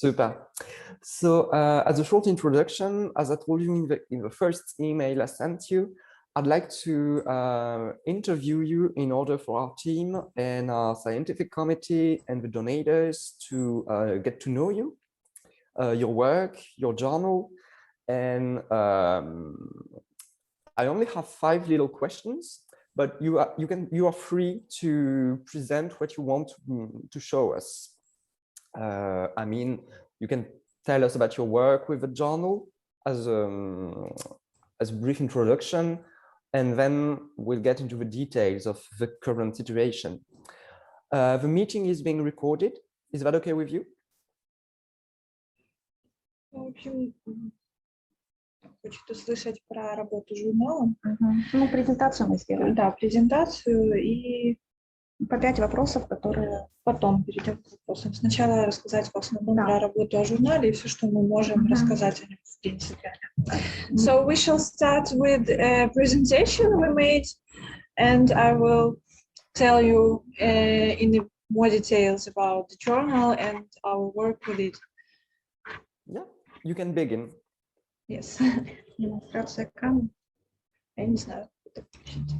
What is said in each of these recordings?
Super. So as a short introduction, as I told you in the first email I sent you, I'd like to interview you in order for our team and our scientific committee and the donators to get to know you, your work, your journal. And I only have 5 little questions, but you are free to present what you want to show us. I mean, you can tell us about your work with the journal as a brief introduction, and then we'll get into the details of the current situation. The meeting is being recorded. Is that okay with you? В общем, хочет услышать про работу журнала. Ну, презентацию мы сделаем. Да, презентацию и по 5 вопросов, которые потом перейдем к вопросам. Сначала рассказать в основном про работу о журнале и все, что мы можем рассказать о нем в принципе. So we shall start with a presentation we made, and I will tell you in more details about the journal and our work with it. Yeah, you can begin. Yes. демонстрация экрана. Я не знаю, как это включить.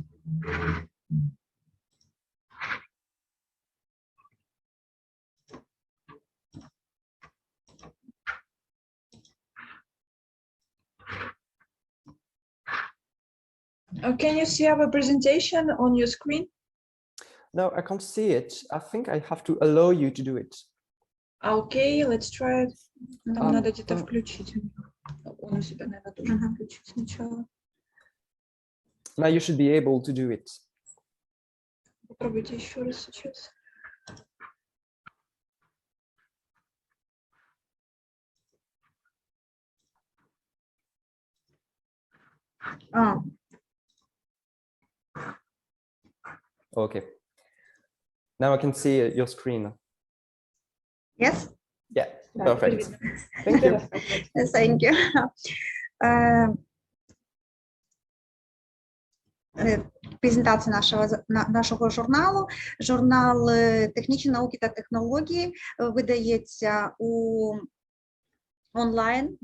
Can you see our presentation on your screen? No, I can't see it. I think I have to allow you to do it. Okay, let's try it. Там надо где-то включить. Он у себя, наверное, должен включить сначала. Now you should be able to do it. Попробуйте еще раз сейчас. Okay. Now I can see your screen. Yes? Yeah, perfect. Thank you. Thank you. Презентація нашого журналу. Журнал «Технічні науки та технології» видається онлайн.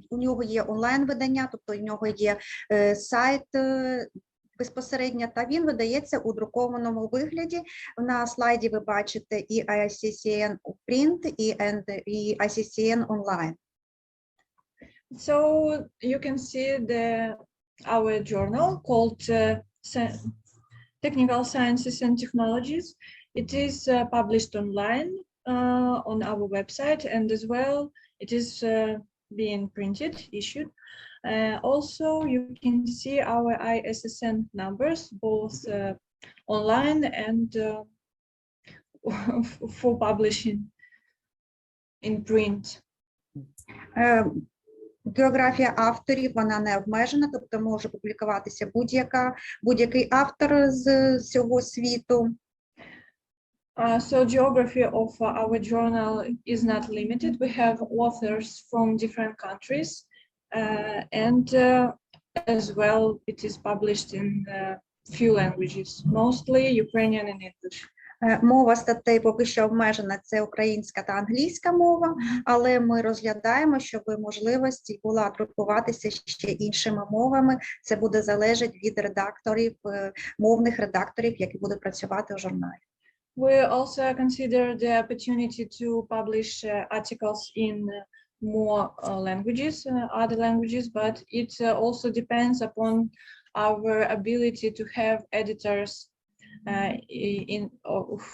У нього є онлайн-видання, тобто у нього є сайт безпосередньо, та він видається у друкованому вигляді. На слайді ви бачите і ICCN Print, і ICCN Online. So you can see our journal called Technical Sciences and Technologies. It is published online on our website, and as well it is being printed, issued. Also, you can see our ISSN numbers, both online and for publishing in print. Географія авторів, вона не обмежена, тобто може публікуватися будь-який автор з всього світу. So geography of our journal is not limited. We have authors from different countries, and as well it is published in few languages, mostly Ukrainian and English. Мова статей поки що обмежена, це українська та англійська мова, але ми розглядаємо, щоб можливість була друкуватися ще іншими мовами. Це буде залежати від редакторів, мовних редакторів, які будуть працювати у журналі. We also consider the opportunity to publish articles in more languages, other languages, but it also depends upon our ability to have editors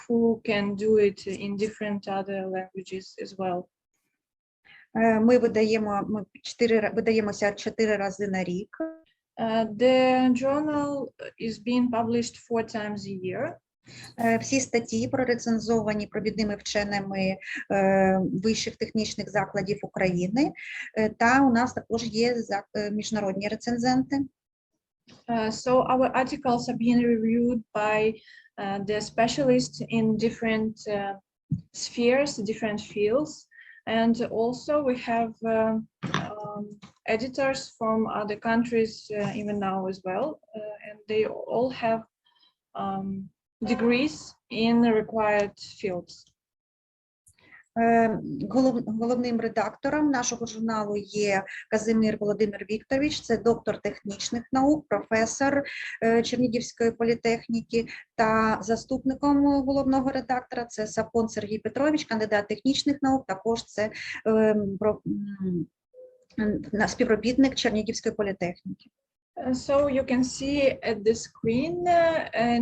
who can do it in different other languages as well. Ми видаємося 4 рази на рік. The journal is being published 4 times a year. Всі статті прорецензовані провідними вченими вищих технічних закладів України, та у нас також є міжнародні рецензенти. So our articles are being reviewed by the specialists in different spheres, different fields, and also we have editors from other countries even now as well, and they all have degrees in the required fields. Головним редактором нашого журналу є Казимир Володимир Вікторович, це доктор технічних наук, професор Чернігівської політехніки, та заступником головного редактора це Сапон Сергій Петрович, кандидат технічних наук, також це співробітник Чернігівської політехніки. So you can see at the screen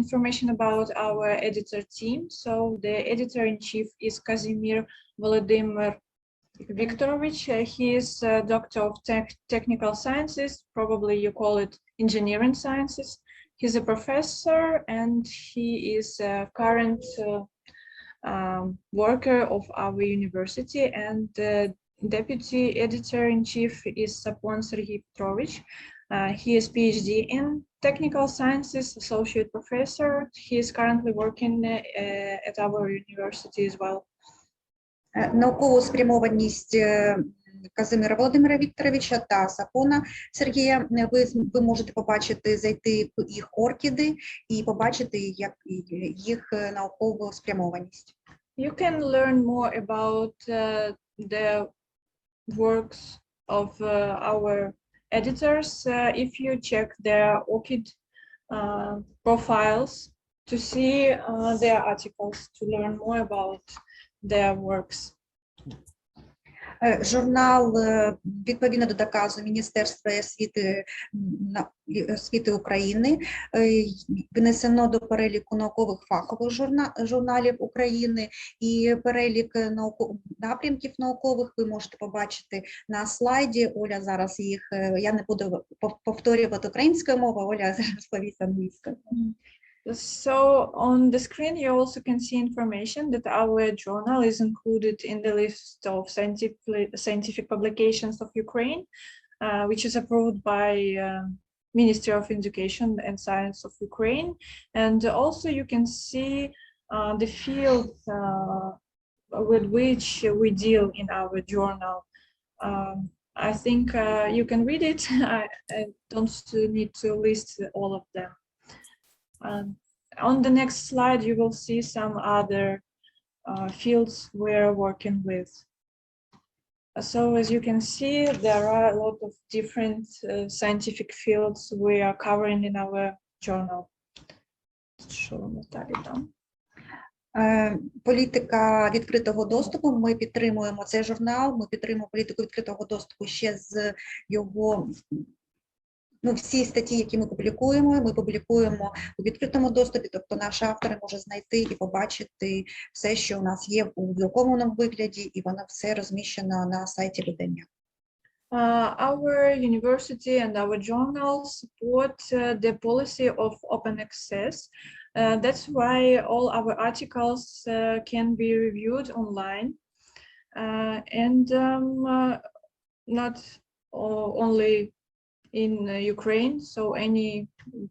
information about our editor team. So the editor-in-chief is Kazimir Volodymyr Viktorovich. He is a doctor of technical sciences, probably you call it engineering sciences. He's a professor and he is a current worker of our university, and the deputy editor-in-chief is Sapon Sergey Petrovich. He is PhD in technical sciences, associate professor. He is currently working at our university as well. Наукову спрямованість Казимира Володимира Вікторовича та Сапона Сергія ви можете побачити, зайти в їх оркіди і побачити їх наукову спрямованість. You can learn more about the works of our editors if you check their ORCID profiles to see their articles, to learn more about their works. Журнал, відповідно до наказу Міністерства освіти України, внесено до переліку наукових фахових журналів України, і перелік напрямків наукових ви можете побачити на слайді. Оля зараз їх, я не буду повторювати українською мовою, Оля розповість англійською. So on the screen you also can see information that our journal is included in the list of scientific publications of Ukraine, which is approved by Ministry of Education and Science of Ukraine. And also you can see the fields with which we deal in our journal. I think you can read it. I don't need to list all of them. On the next slide, you will see some other fields we're working with. So as you can see, there are a lot of different scientific fields we are covering in our journal. Політика відкритого доступу. Ми підтримуємо цей журнал, ми підтримуємо політику відкритого доступу ще з його. Всі статті, які ми публікуємо у відкритому доступі, тобто наші автори можуть знайти і побачити все, що у нас є у друкованому вигляді, і воно все розміщено на сайті видання. Our university and our journal support the policy of open access. That's why all our articles can be reviewed online, and not only in Ukraine, so any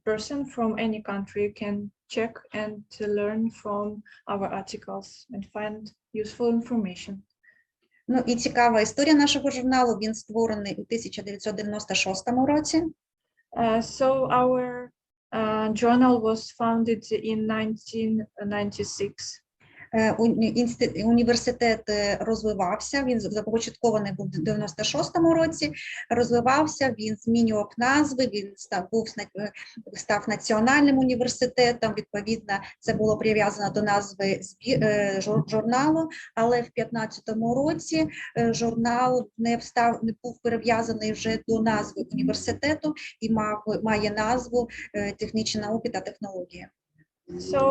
person from any country can check and learn from our articles and find useful information. І цікава історія нашого журналу. Він створений у 1996 році. So our journal was founded in 1996. Університет розвивався, він започаткований був у 96-му році, розвивався, він змінював назви, він став національним університетом, відповідно, це було прив'язано до назви журналу, але в 15-му році журнал не був прив'язаний вже до назви університету і має назву технічні науки та технології. So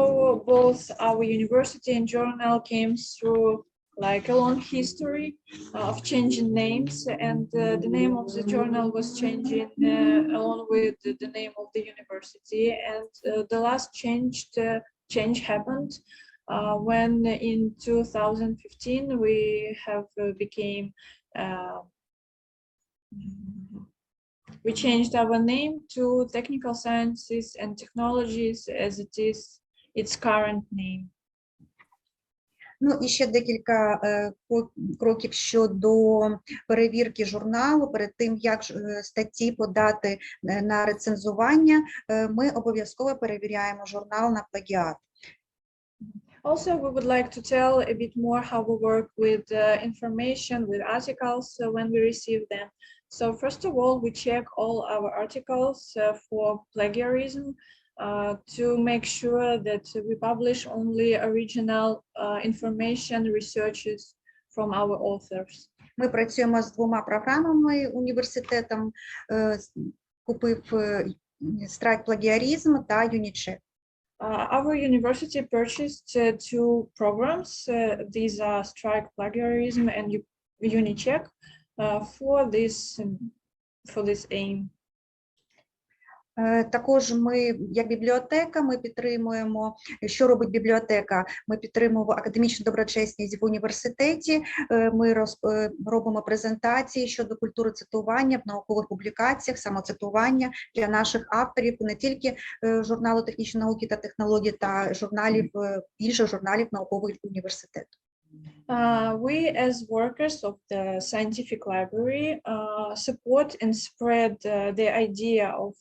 both our university and journal came through like a long history of changing names, and the name of the journal was changing along with the name of the university. And the last change happened when in 2015 we have we changed our name to Technical Sciences and Technologies as it is its current name. І ще декілька кроків щодо перевірки журналу. Перед тим, як статті подати на рецензування, ми обов'язково перевіряємо журнал на плагіат. Also, we would like to tell a bit more how we work with information, with articles when we receive them. So first of all, we check all our articles for plagiarism to make sure that we publish only original information, researches from our authors. Ми працюємо з двома програмами. Університетом купив Strike Plagiarism та Unicheck. Our university purchased two programs. These are Strike Plagiarism and Unicheck for this aim. Також ми, як бібліотека, ми підтримуємо, що робить бібліотека? Ми підтримуємо академічну доброчесність в університеті, ми робимо презентації щодо культури цитування в наукових публікаціях, самоцитування для наших авторів, не тільки журналу технічної науки та технологій, та журналів, інших журналів наукових університету. We, as workers of the scientific library, support and spread the idea of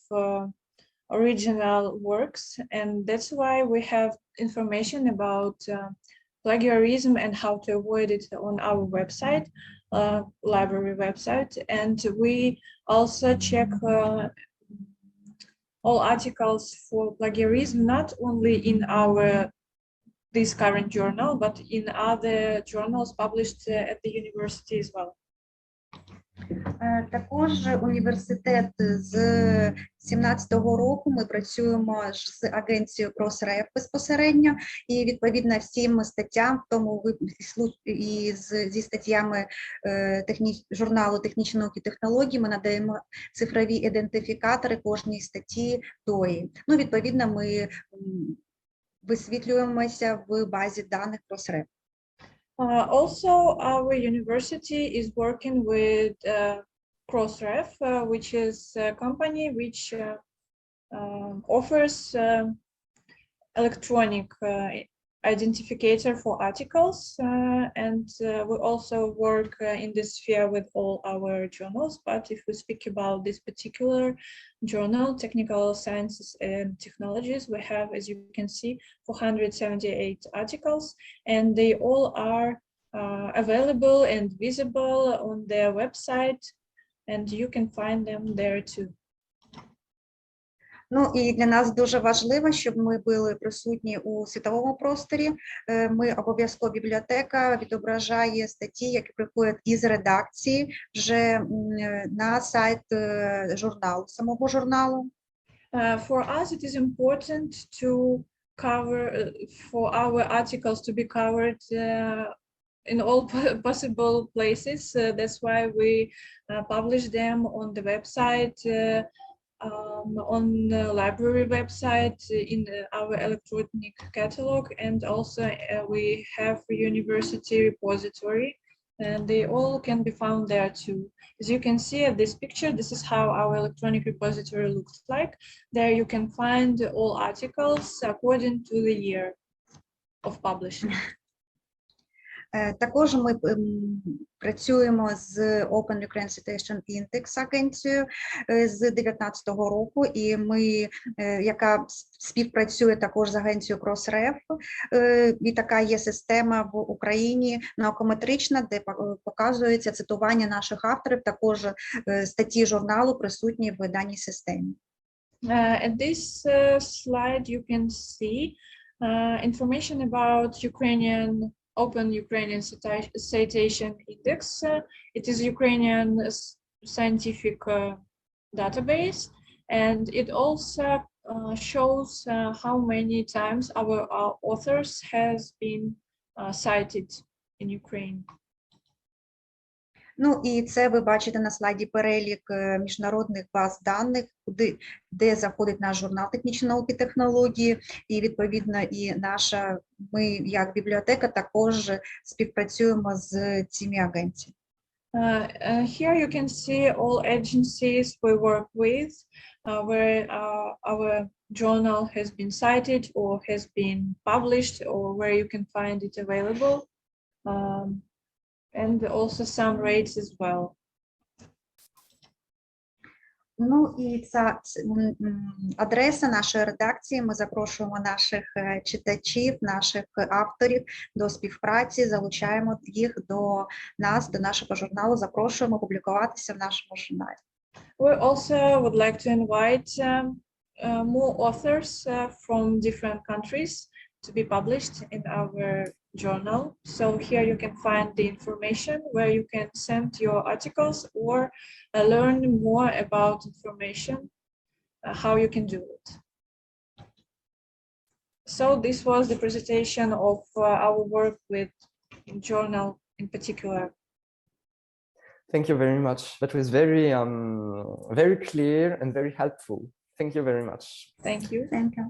original works, and that's why we have information about plagiarism and how to avoid it on our website, library website, and we also check all articles for plagiarism, not only in this current journal, but in other journals published at the university as well. Також університет з 17-го року ми працюємо з агенцією Crossref безпосередньо, і відповідно всім статтям, в тому і зі статтями журналу технічної науки і технологій ми надаємо цифрові ідентифікатори кожній статті тої. Ну, відповідно, ми висвітлюємося в базі даних Crossref. Also, our university is working with Crossref, which is a company which offers electronic identifier for articles, and we also work in this sphere with all our journals. But if we speak about this particular journal, Technical Sciences and Technologies, we have, as you can see, 478 articles, and they all are available and visible on their website, and you can find them there too. Ну і для нас дуже важливо, щоб ми були присутні у світовому просторі. Ми обов'язково бібліотека відображає статті, які приходять із редакції вже на сайт журналу, самого журналу. For us, it is important to cover, for our articles to be covered in all possible places. That's why we publish them on the website, on the library website, in our electronic catalog, and also we have a university repository, and they all can be found there too. As you can see at this picture, this is how our electronic repository looks like. There you can find all articles according to the year of publishing. Також ми працюємо з Open Ukraine Citation Index агенцією з 2019 року, і ми, яка співпрацює також з агенцією Crossref, і така є система в Україні наукометрична, де показується цитування наших авторів, також статті журналу присутні в даній системі. At this slide you can see information about Ukrainian Open Ukrainian Citation Index. It is Ukrainian scientific database, and it also shows how many times our authors has been cited in Ukraine. Ну і це ви бачите на слайді перелік міжнародних баз даних, де заходить наш журнал технічної науки і технології, і відповідно і ми як бібліотека також співпрацюємо з цими агенціями. Here you can see all agencies we work with, where our journal has been cited or has been published, or where you can find it available. And also some rates as well. Ну і адреса нашої редакції. Ми запрошуємо наших читачів, наших авторів до співпраці, залучаємо їх до нас, до нашого журналу, запрошуємо публікуватися в нашому журналі. We also would like to invite more authors from different countries to be published in our journal. So here you can find the information where you can send your articles or learn more about information, how you can do it. So this was the presentation of our work with journal in particular. Thank you very much. That was very, very clear and very helpful. Thank you very much. Thank you. Thank you.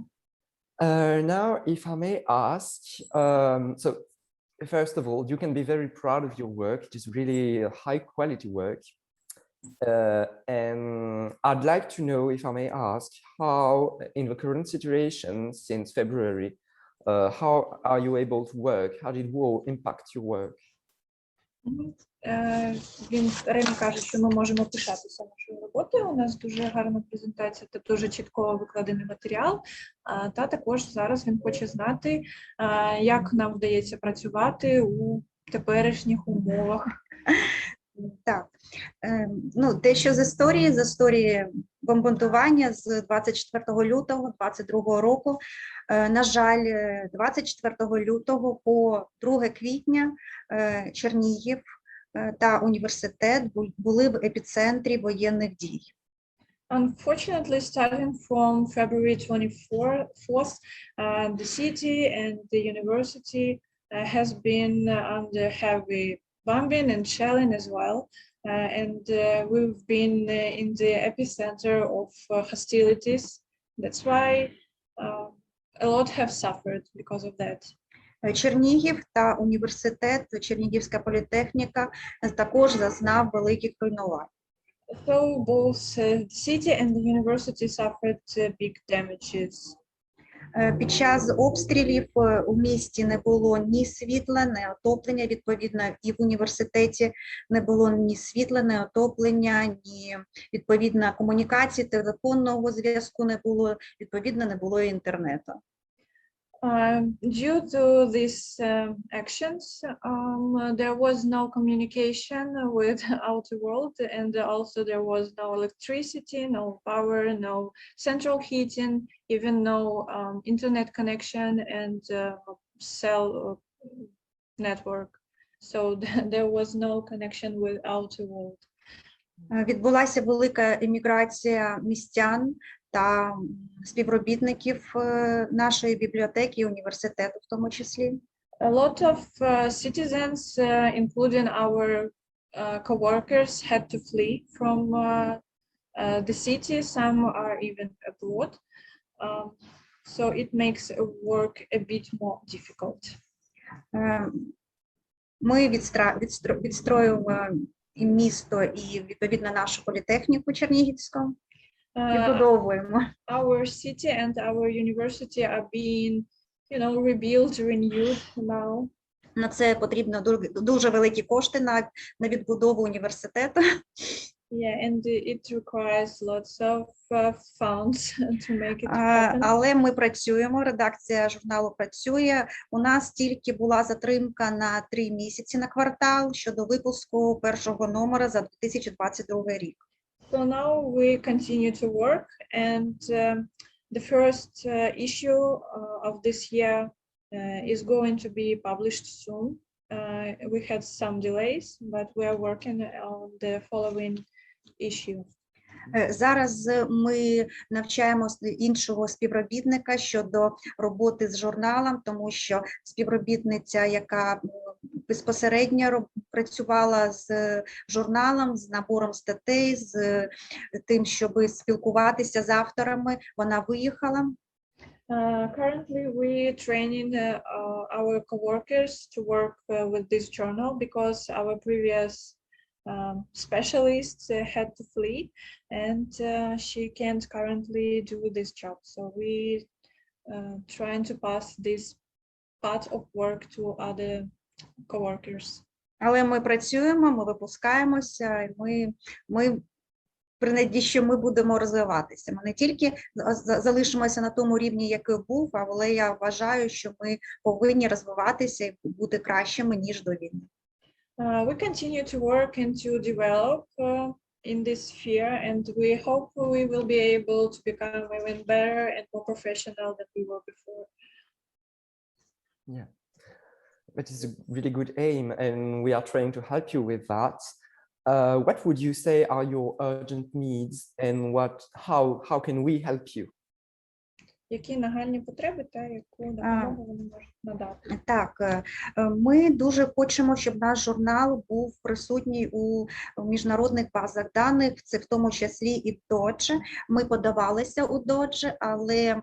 Now, if I may ask, so first of all, you can be very proud of your work. It is really high quality work. And I'd like to know, if I may ask, how in the current situation since February, how are you able to work? How did war impact your work? Він Ремі каже, що ми можемо пишатися нашою роботою. У нас дуже гарна презентація та дуже чітко викладений матеріал. Та також зараз він хоче знати, як нам вдається працювати у теперішніх умовах. Так, ну, дещо з історії бомбардування з 24 лютого 22 року. На жаль, 24 лютого по 2 квітня Чернігів та університет були в епіцентрі воєнних дій. Unfortunately, starting from February 24th, the city and the university has been under heavy bombing and shelling as well. And we've been in the epicenter of hostilities. That's why a lot have suffered because of that. Чернігів та університет, Чернігівська політехніка також зазнав великих руйнувань. So both the city and the university suffered big damages. Під час обстрілів у місті не було ні світла, ні отоплення, відповідно, і в університеті не було ні світла, ні отоплення, ні, відповідно, комунікації, телефонного зв'язку не було, відповідно, не було і інтернету. Due to these actions, there was no communication with outer world, and also there was no electricity, no power, no central heating, even no internet connection and cell network. So there was no connection with outer world. Відбулася велика еміграція містян та співробітників нашої бібліотеки і університету в тому числі. A lot of citizens, including our co-workers, had to flee from the city. Some are even abroad. So it makes work a bit more difficult. Ми відстроюємо і місто, і відповідно нашу політехніку Чернігівську. Our city and our university are being, rebuilt, renewed now. На це потрібно дуже великі кошти на відбудову університету. Yeah, and it requires lots of funds to make it happen. Але ми працюємо, редакція журналу працює. У нас тільки була затримка на 3 місяці на квартал щодо випуску першого номера за 2022 рік. So now we continue to work, and the first issue of this year is going to be published soon. We had some delays, but we are working on the following issue. Зараз ми навчаємо іншого співробітника щодо роботи з журналом, тому що співробітниця, яка безпосередньо працювала з журналом, з набором статей, з тим, щоб спілкуватися з авторами, вона виїхала. Currently, we training our co-workers to work with this journal because our previous specialists had to flee, and she can't currently do this job. So we trying to pass this part of work to other co-workers. Але ми працюємо, ми випускаємося, і ми при надії, що ми будемо розвиватися. Ми не тільки залишимося на тому рівні, який був, але я вважаю, що ми повинні розвиватися і бути кращими, ніж до війни. We continue to work and to develop in this sphere, and we hope we will be able to become even better and more professional than we were before. Yeah, that is a really good aim, and we are trying to help you with that. What would you say are your urgent needs, and how can we help you? Які нагальні потреби та яку допомогу вони можуть надати? Так, ми дуже хочемо, щоб наш журнал був присутній у міжнародних базах даних, це в тому числі і в Dodge. Ми подавалися у Dodge, але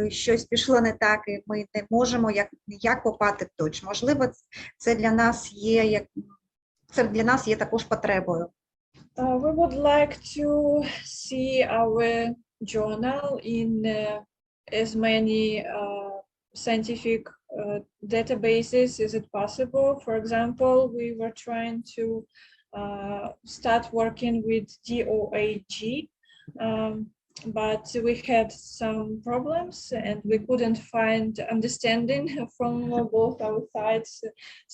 щось пішло не так, і ми не можемо як попати в Dodge. Можливо, це для нас є також потребою. We would like to see our journal in as many scientific databases as it possible. For example, we were trying to start working with DOAG, but we had some problems and we couldn't find understanding from both our sides.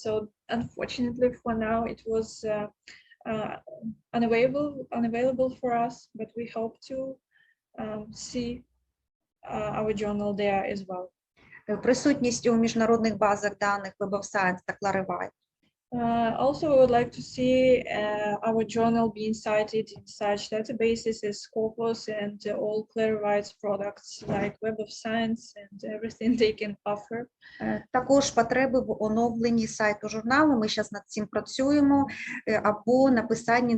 So unfortunately for now, it was unavailable for us, but we hope to see our journal there as well. Присутність у міжнародних базах даних Web of Science та Clarivate. Also, we would like to see our journal being cited in such databases as Scopus and all Clarivate products like Web of Science and everything they can offer. Також потреби в оновленні сайту журналу, ми зараз над цим працюємо, або написанні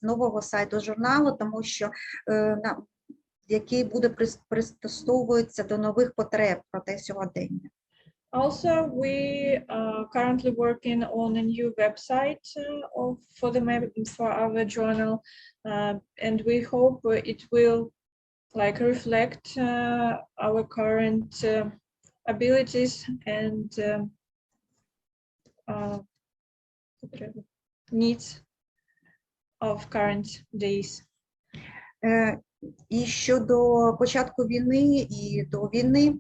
нового сайту журналу, тому що який буде пристосовуватися до нових потреб проте сьогодення. Also, we are currently working on a new website for our journal, and we hope it will reflect our current abilities and needs of current days. І щодо початку війни і до війни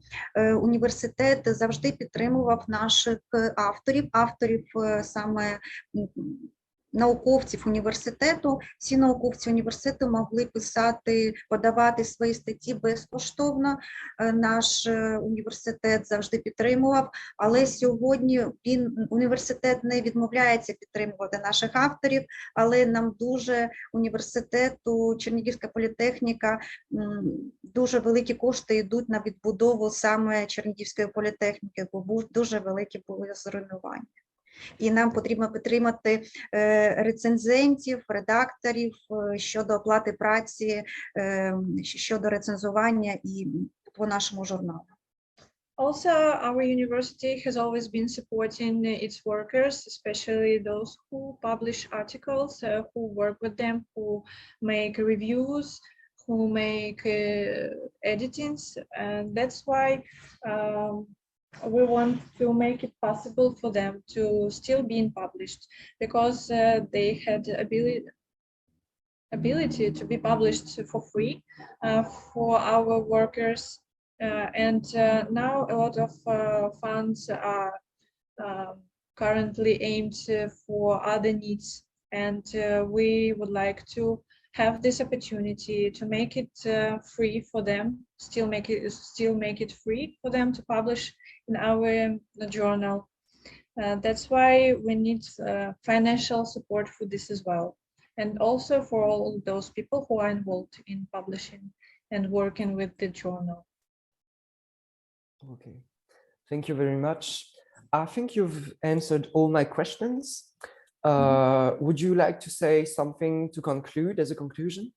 університет завжди підтримував наших авторів саме науковців університету. Всі науковці університету могли подавати свої статті безкоштовно. Наш університет завжди підтримував, але сьогодні університет не відмовляється підтримувати наших авторів, але нам дуже університету, Чернігівська політехніка, дуже великі кошти йдуть на відбудову саме Чернігівської політехніки, бо дуже великі були зруйнування. І нам потрібно підтримати рецензентів, редакторів щодо оплати праці, щодо рецензування і по нашому журналу. Also, our university has always been supporting its workers, especially those who publish articles, who work with them, who make reviews, who make editings, and that's why we want to make it possible for them to still be published, because they had ability to be published for free for our workers, and now a lot of funds are currently aimed for other needs, and we would like to have this opportunity to make it free for them, still make it free for them to publish in our journal. That's why we need financial support for this as well, and also for all those people who are involved in publishing and working with the journal. Okay, thank you very much. I think you've answered all my questions. Would you like to say something to conclude as a conclusion?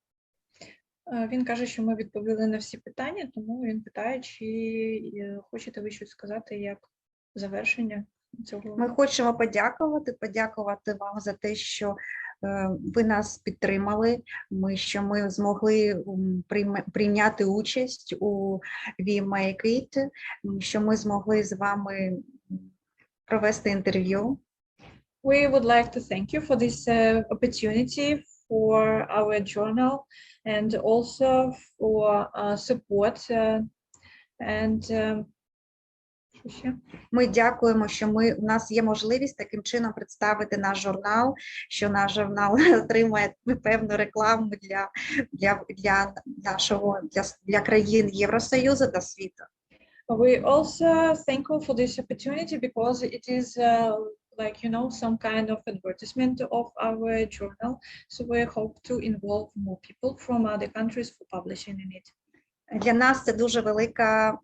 Він каже, що ми відповіли на всі питання, тому він питає, чи хочете ви щось сказати як завершення цього. Ми хочемо подякувати вам за те, що ви нас підтримали, що ми змогли прийняти участь у We Make It, що ми змогли з вами провести інтерв'ю. We would like to thank you for this opportunity for our journal and also for support and що ще? Ми дякуємо, що у нас є можливість таким чином представити наш журнал, що наш журнал отримує певну рекламу для країн Євросоюзу та світу. We also thankful for this opportunity because it is like, you know, some kind of advertisement of our journal. So we hope to involve more people from other countries for publishing in it. Для нас це дуже велика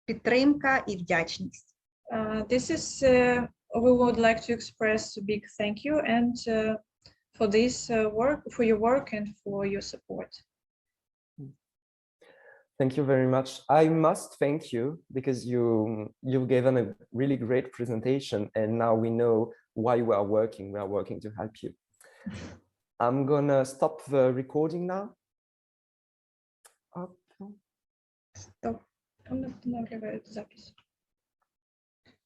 підтримка і вдячність. This is, we would like to express a big thank you and for this work, for your work and for your support. Thank you very much. I must thank you because you gave a really great presentation, and now we know why we are working. We are working to help you. I'm gonna stop the recording now. Он останавливает запись.